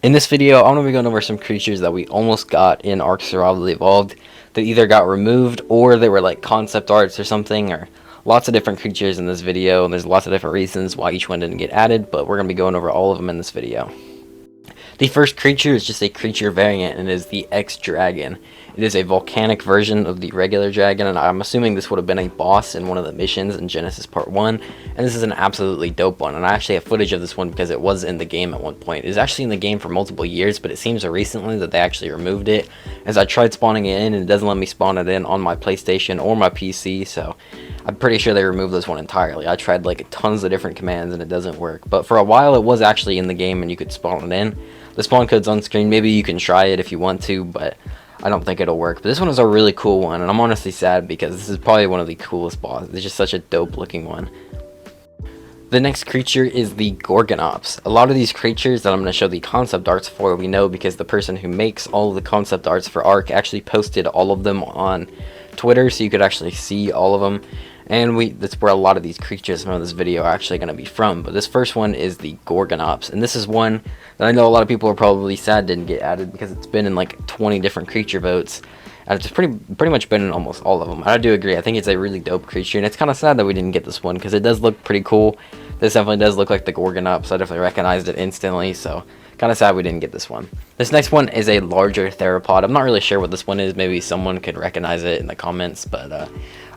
In this video, I'm going to be going over some creatures that we almost got in Ark Survival Evolved that either got removed or they were like concept arts or something, or lots of different creatures in this video, and there's lots of different reasons why each one didn't get added, but we're going to be going over all of them in this video. The first creature is just a creature variant, and it is the X-Dragon. It is a volcanic version of the regular dragon, and I'm assuming this would have been a boss in one of the missions in Genesis Part 1, and this is an absolutely dope one, and I actually have footage of this one because it was in the game at one point. It was actually in the game for multiple years, but it seems recently that they actually removed it, as I tried spawning it in, and it doesn't let me spawn it in on my PlayStation or my PC, so I'm pretty sure they removed this one entirely. I tried like tons of different commands and it doesn't work, but for a while it was actually in the game and you could spawn it in. The spawn code's on screen. Maybe you can try it if you want to, but I don't think it'll work. But this one is a really cool one, and I'm honestly sad because this is probably one of the coolest bosses. It's just such a dope looking one. The next creature is the Gorgonops. A lot of these creatures that I'm going to show the concept arts for, we know because the person who makes all of the concept arts for Ark actually posted all of them on Twitter, so you could actually see all of them. And that's where a lot of these creatures from this video are actually going to be from. But this first one is the Gorgonops, and this is one that I know a lot of people are probably sad didn't get added because it's been in like 20 different creature votes, and it's pretty much been in almost all of them. I do agree. I think it's a really dope creature, and it's kind of sad that we didn't get this one because it does look pretty cool. This definitely does look like the Gorgonops. I definitely recognized it instantly, so kind of sad we didn't get this one. This next one is a larger theropod. I'm not really sure what this one is. Maybe someone could recognize it in the comments, but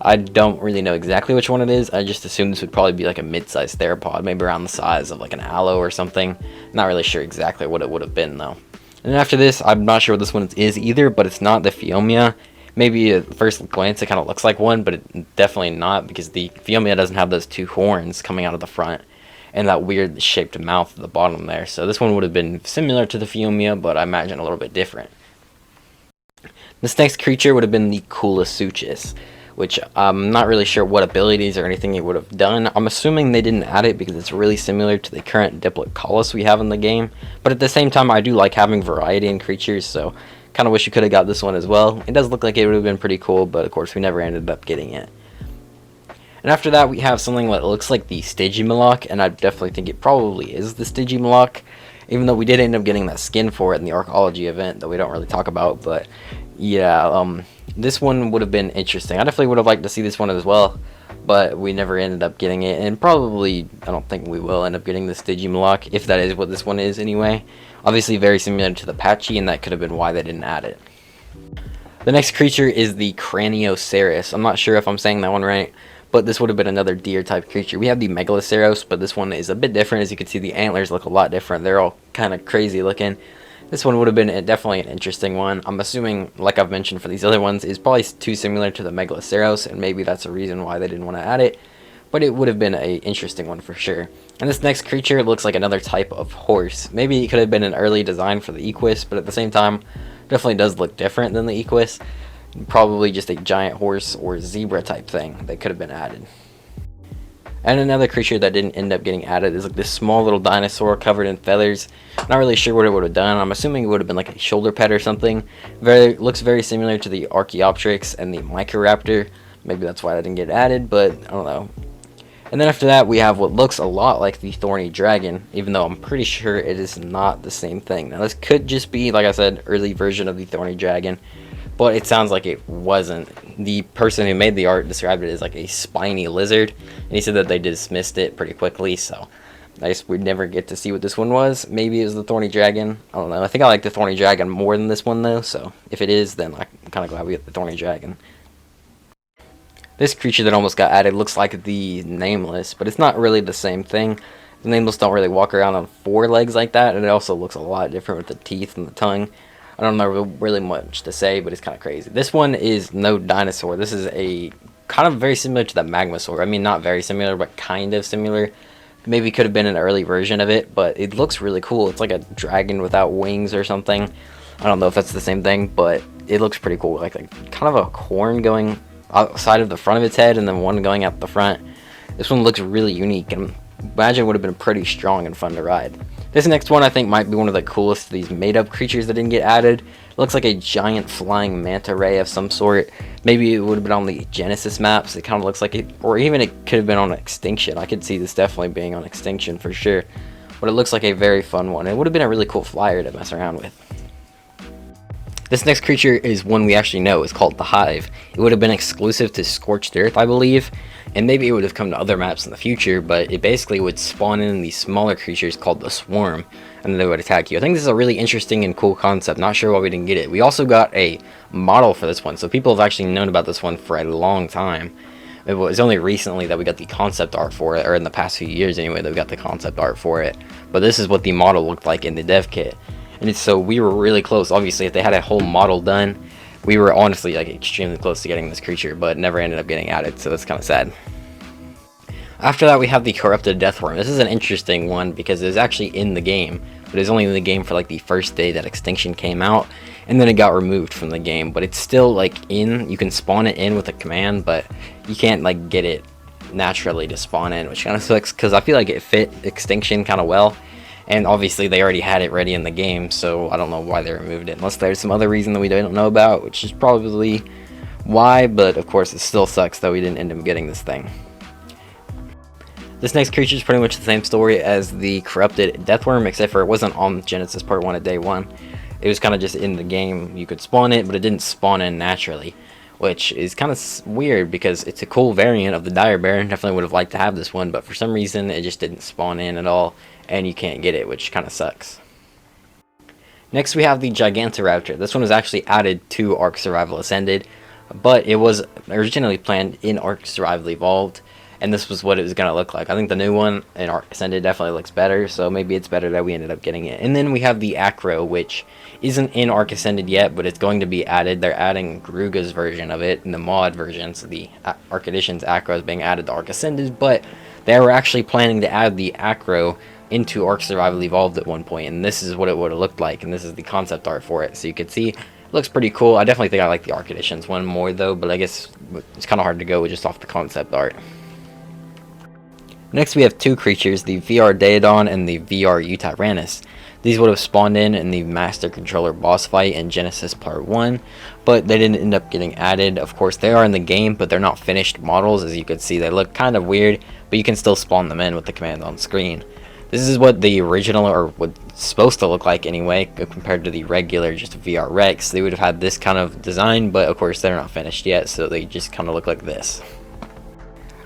I don't really know exactly which one it is. I just assume this would probably be like a mid-sized theropod, maybe around the size of like an aloe or something. Not really sure exactly what it would have been though. And after this, I'm not sure what this one is either, but it's not the Phiomia. Maybe at first glance it kind of looks like one, but it definitely not, because the Phiomia doesn't have those two horns coming out of the front and that weird shaped mouth at the bottom there. So this one would have been similar to the Phiomia, but I imagine a little bit different. This next creature would have been the Coolasuchus, which I'm not really sure what abilities or anything it would have done. I'm assuming they didn't add it because it's really similar to the current Diplodocus we have in the game, but at the same time I do like having variety in creatures, so kind of wish you could have got this one as well. It does look like it would have been pretty cool, but of course we never ended up getting it. And after that we have something that looks like the Stygimoloch, and I definitely think it probably is the Stygimoloch, even though we did end up getting that skin for it in the Arcology event that we don't really talk about. But yeah, this one would have been interesting. I definitely would have liked to see this one as well, but we never ended up getting it, and probably I don't think we will end up getting the Stygimoloch, if that is what this one is anyway. Obviously very similar to the Patchy, and that could have been why they didn't add it. The next creature is the Cranioceros. I'm not sure if I'm saying that one right, but this would have been another deer type creature. We have the Megaloceros, but this one is a bit different. As you can see, the antlers look a lot different. They're all kind of crazy looking. This one would have been definitely an interesting one. I'm assuming, like I've mentioned for these other ones, is probably too similar to the Megaloceros, and maybe that's a reason why they didn't want to add it, but it would have been an interesting one for sure. And this next creature looks like another type of horse. Maybe it could have been an early design for the Equus, but at the same time, definitely does look different than the Equus. Probably just a giant horse or zebra type thing that could have been added. And another creature that didn't end up getting added is like this small little dinosaur covered in feathers. Not really sure what it would have done. I'm assuming it would have been like a shoulder pet or something. Looks very similar to the Archaeopteryx and the Microraptor. Maybe that's why that didn't get added, but I don't know. And then after that we have what looks a lot like the Thorny Dragon, even though I'm pretty sure it is not the same thing. Now this could just be, like I said, early version of the Thorny Dragon, but it sounds like it wasn't. The person who made the art described it as like a spiny lizard, and he said that they dismissed it pretty quickly, so I guess we'd never get to see what this one was. Maybe it was the Thorny Dragon. I don't know. I think I like the Thorny Dragon more than this one though, so if it is, then I'm kind of glad we get the Thorny Dragon. This creature that almost got added looks like the Nameless, but it's not really the same thing. The Nameless don't really walk around on four legs like that, and it also looks a lot different with the teeth and the tongue. I don't know really much to say, but it's kind of crazy. This one is no dinosaur. This is a kind of very similar to the Magmasaur. I mean, not very similar, but kind of similar. Maybe could have been an early version of it, but it looks really cool. It's like a dragon without wings or something. I don't know if that's the same thing, but it looks pretty cool. Like kind of a horn going outside of the front of its head and then one going out the front. This one looks really unique, and imagine it would have been pretty strong and fun to ride. This next one I think might be one of the coolest of these made-up creatures that didn't get added. It looks like a giant flying manta ray of some sort. Maybe it would have been on the Genesis maps. It kind of looks like it, or even it could have been on Extinction. I could see this definitely being on Extinction for sure. but it looks like a very fun one. It would have been a really cool flyer to mess around with. This next creature is one we actually know. It's called the Hive. It would have been exclusive to Scorched Earth, I believe, and maybe it would have come to other maps in the future, but it basically would spawn in these smaller creatures called the Swarm, and they would attack you. I think this is a really interesting and cool concept. Not sure why we didn't get it. We also got a model for this one, so people have actually known about this one for a long time. It was only recently that we got the concept art for it, or in the past few years anyway, that we got the concept art for it. But this is what the model looked like in the dev kit. And so we were really close. Obviously, if they had a whole model done, we were honestly like extremely close to getting this creature, but never ended up getting added, so that's kind of sad. After that, we have the Corrupted Deathworm. This is an interesting one because it was actually in the game, but it was only in the game for like the first day that Extinction came out, and then it got removed from the game. But it's still like in. You can spawn it in with a command, but you can't like get it naturally to spawn in, which kind of sucks because I feel like it fit Extinction kind of well. And obviously they already had it ready in the game, so I don't know why they removed it, unless there's some other reason that we don't know about, which is probably why, but of course it still sucks that we didn't end up getting this thing. This next creature is pretty much the same story as the Corrupted Deathworm, except for it wasn't on Genesis Part 1 at day 1. It was kind of just in the game. You could spawn it, but it didn't spawn in naturally, which is kind of weird because it's a cool variant of the Dire Bear. Definitely would have liked to have this one, but for some reason it just didn't spawn in at all, and you can't get it, which kind of sucks. Next we have the Gigantoraptor. This one was actually added to Ark Survival Ascended, but it was originally planned in Ark Survival Evolved, and this was what it was going to look like. I think the new one in Ark Ascended definitely looks better, so maybe it's better that we ended up getting it. And then we have the Acro, which isn't in Ark Ascended yet, but it's going to be added. They're adding Garuga's version of it in the mod version, so the Ark Edition's Acro is being added to Ark Ascended, but they were actually planning to add the Acro into Ark Survival Evolved at one point, and this is what it would have looked like, and this is the concept art for it. So you can see it looks pretty cool. I definitely think I like the Ark Editions one more though, but I guess it's kind of hard to go with just off the concept art. Next we have two creatures, the VR Daedon and the VR Utyrannus. These would have spawned in the Master Controller boss fight in Genesis Part 1, but they didn't end up getting added. Of course, they are in the game, but they're not finished models. As you can see, they look kind of weird, but you can still spawn them in with the command on screen. This is what the original, or what's supposed to look like anyway, compared to the regular just VR Rex. They would have had this kind of design, but of course they're not finished yet, so they just kind of look like this.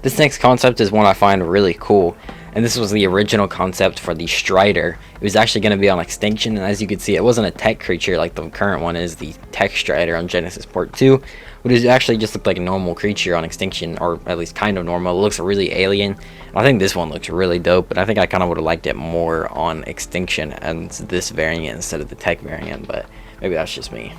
This next concept is one I find really cool, and this was the original concept for the Strider. It was actually going to be on Extinction, and as you can see, it wasn't a tech creature like the current one is, the Tech Strider on Genesis Part 2, but it actually just looked like a normal creature on Extinction, or at least kind of normal. It looks really alien. I think this one looks really dope, but I think I kind of would have liked it more on Extinction and this variant instead of the tech variant, but maybe that's just me.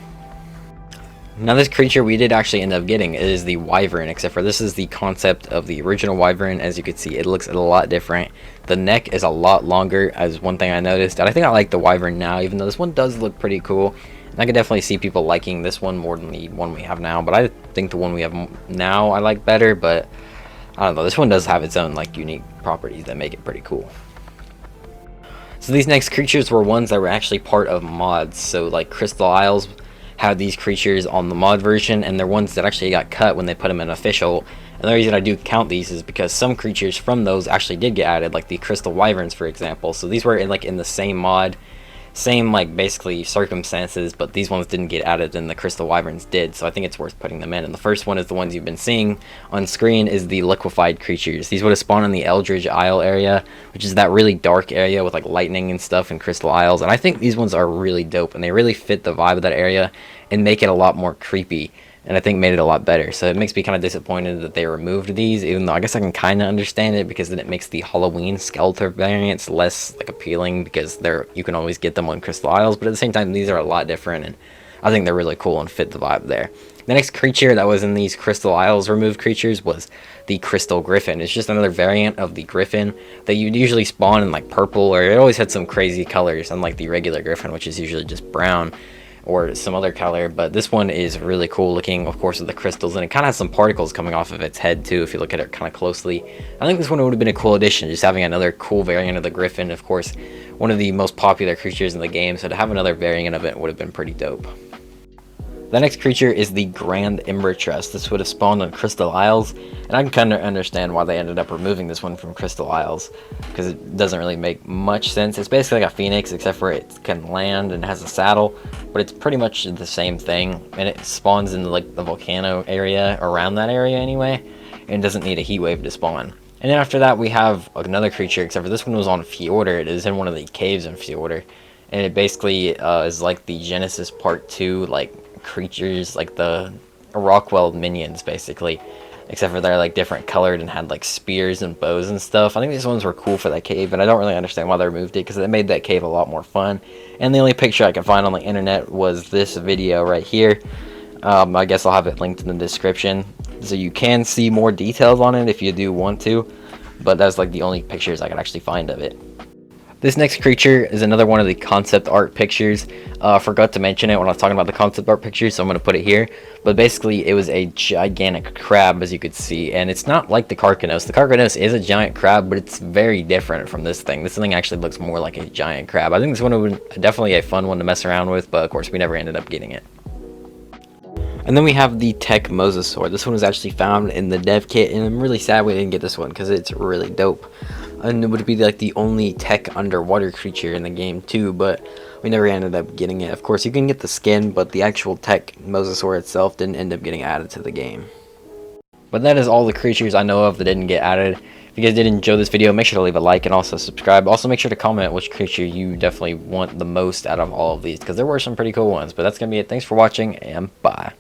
Now this creature we did actually end up getting is the Wyvern, except for this is the concept of the original Wyvern. As you can see, it looks a lot different. The neck is a lot longer, as one thing I noticed, and I think I like the Wyvern now, even though this one does look pretty cool. And I could definitely see people liking this one more than the one we have now, but I think the one we have now I like better, but I don't know, this one does have its own like unique properties that make it pretty cool. So these next creatures were ones that were actually part of mods. So like Crystal Isles had these creatures on the mod version, and they're ones that actually got cut when they put them in official. And the reason I do count these is because some creatures from those actually did get added, like the Crystal Wyverns for example. So these were in the same mod, same like basically circumstances, but these ones didn't get added and the Crystal Wyverns did, so I think it's worth putting them in. And the first one is the ones you've been seeing on screen, is the Liquefied creatures. These would have spawned in the Eldritch Isle area, which is that really dark area with like lightning and stuff in Crystal Isles, and I think these ones are really dope and they really fit the vibe of that area and make it a lot more creepy, and I think made it a lot better. So it makes me kind of disappointed that they removed these, even though I guess I can kind of understand it, because then it makes the Halloween Skeletor variants less like appealing, because you can always get them on Crystal Isles, but at the same time these are a lot different, and I think they're really cool and fit the vibe there. The next creature that was in these Crystal Isles removed creatures was the Crystal Griffin. It's just another variant of the Griffin that you'd usually spawn in like purple, or it always had some crazy colors, unlike the regular Griffin, which is usually just brown or some other color. But this one is really cool looking, of course, with the crystals, and it kind of has some particles coming off of its head too if you look at it kind of closely. I think this one would have been a cool addition, just having another cool variant of the Griffin. Of course, one of the most popular creatures in the game, so to have another variant of it would have been pretty dope. The next creature is the Grand Embertress. This would have spawned on Crystal Isles, and I can kind of understand why they ended up removing this one from Crystal Isles, because it doesn't really make much sense. It's basically like a phoenix, except for it can land and has a saddle, but it's pretty much the same thing, and it spawns in like the volcano area, around that area anyway, and doesn't need a heat wave to spawn. And then after that we have another creature, except for this one was on Fjordur. It is in one of the caves in Fjordur, and it basically is like the Genesis Part 2 like creatures, like the Rockwell minions basically, except for they're like different colored and had like spears and bows and stuff. I think these ones were cool for that cave, but I don't really understand why they removed it, because it made that cave a lot more fun. And the only picture I can find on the internet was this video right here. I guess I'll have it linked in the description, so you can see more details on it if you do want to, but that's like the only pictures I could actually find of it. This next creature is another one of the concept art pictures. Forgot to mention it when I was talking about the concept art pictures, so I'm going to put it here. But basically, it was a gigantic crab, as you could see, and it's not like the Carcanos. The Carcanos is a giant crab, but it's very different from this thing. This thing actually looks more like a giant crab. I think this one would be definitely a fun one to mess around with, but of course, we never ended up getting it. And then we have the Tech Mosasaur. This one was actually found in the dev kit, and I'm really sad we didn't get this one because it's really dope. And it would be like the only tech underwater creature in the game too, but we never ended up getting it. Of course, you can get the skin, but the actual Tech Mosasaur itself didn't end up getting added to the game. But that is all the creatures I know of that didn't get added. If you guys did enjoy this video, make sure to leave a like and also subscribe. Also, make sure to comment which creature you definitely want the most out of all of these, because there were some pretty cool ones. But that's going to be it. Thanks for watching, and bye.